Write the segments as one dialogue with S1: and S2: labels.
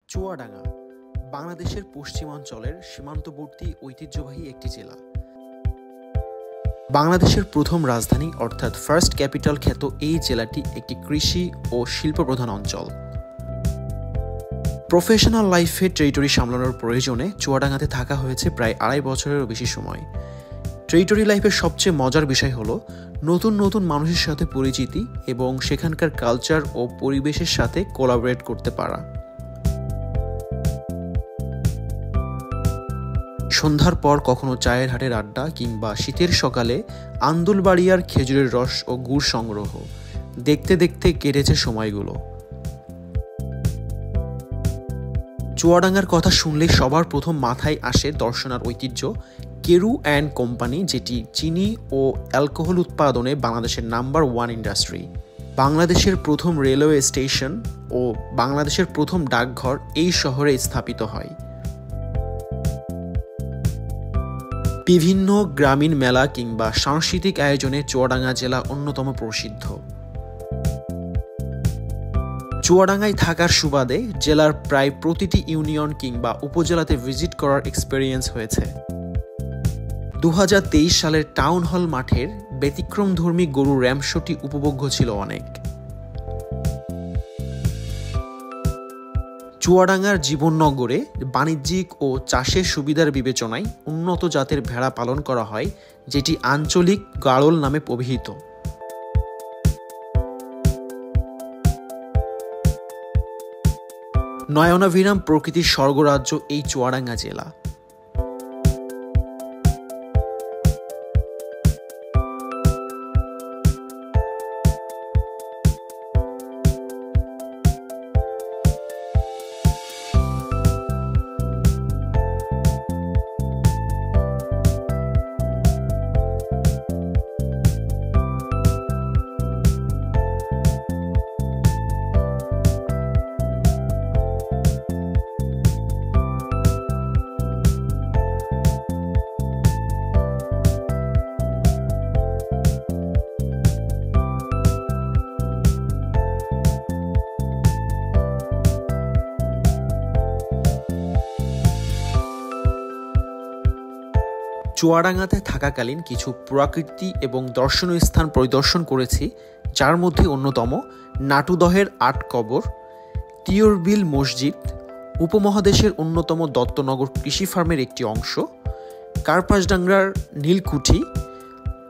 S1: চুয়াডাঙ্গা বাংলাদেশের পশ্চিমাঞ্চলের সীমান্তবর্তী ঐতিহ্যবাহী একটি জেলা। বাংলাদেশের প্রথম রাজধানী অর্থাৎ ফার্স্ট ক্যাপিটাল খ্যাত এই জেলাটি একটি কৃষি ও শিল্পপ্রধান অঞ্চল। প্রফেশনাল লাইফে টেরিটরি সামলানোর প্রয়োজনে চুয়াডাঙ্গাতে থাকা হয়েছে প্রায় 2.5 বছরেরও বেশি সময়। টেরিটরি লাইফের সবচেয়ে মজার বিষয় হলো নতুন নতুন মানুষের সাথে পরিচিতি এবং সেখানকার কালচার ও পরিবেশের সাথে কোলাবরেট করতে পারা। সন্ধ্যার পর কখনো চায়ের হাটের আড্ডা কিংবা শীতের সকালে আন্দুলবাড়িয়ার খেজুরের রস ও গুড় সংগ্রহ দেখতে দেখতে কেটেছে সময়গুলো। চুয়াডাঙ্গার কথা শুনলে সবার প্রথম মাথায় আসে দর্শনার ঐতিহ্য কেরু অ্যান্ড কোম্পানি, যেটি চিনি ও অ্যালকোহল উৎপাদনে বাংলাদেশের নাম্বার 1 ইন্ডাস্ট্রি। বাংলাদেশের প্রথম রেলওয়ে স্টেশন ও বাংলাদেশের প্রথম ডাকঘর এই শহরে স্থাপিত হয়। বিভিন্ন গ্রামীণ মেলা কিংবা সাংস্কৃতিক আয়োজনে চুয়াডাঙ্গা জেলা অন্যতম প্রসিদ্ধ। চুয়াডাঙ্গায় থাকার সুবাদে জেলার প্রায় প্রতিটি ইউনিয়ন কিংবা উপজেলাতে ভিজিট করার এক্সপেরিয়েন্স হয়েছে। 2023 সালের টাউন হল মাঠের ব্যতিক্রমধর্মী গরু র্যাম্প শোটি উপভোগ্য ছিল অনেক। চুয়াডাঙ্গার জীবননগরে বাণিজ্যিক ও চাষের সুবিধার বিবেচনায় উন্নত জাতের ভেড়া পালন করা হয়, যেটি আঞ্চলিক গাড়ল নামে অভিহিত। নয়নাভিরাম প্রকৃতির স্বর্গরাজ্য এই চুয়াডাঙ্গা জেলা। চুয়াডাঙ্গাতে থাকাকালীন কিছু প্রাকৃতি এবং দর্শনীয় স্থান পরিদর্শন করেছি, যার মধ্যে অন্যতম নাটুদহের 8 কবর, তিয়রবিল মসজিদ, উপমহাদেশের অন্যতম দত্তনগর কৃষি ফার্মের একটি অংশ, কার্পাসডাঙ্গার নীলকুঠি,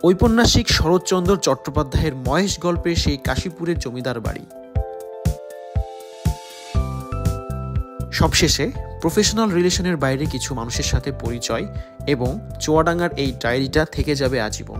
S1: ঔপন্যাসিক শরৎচন্দ্র চট্টোপাধ্যায়ের মহেশ গল্পের সেই কাশীপুরের জমিদার বাড়ি। সবশেষে প্রফেশনাল রিলেশনের বাইরে কিছু মানুষের সাথে পরিচয় এবং চুয়াডাঙ্গার এই ডায়েরিটা থেকে যাবে আজীবন।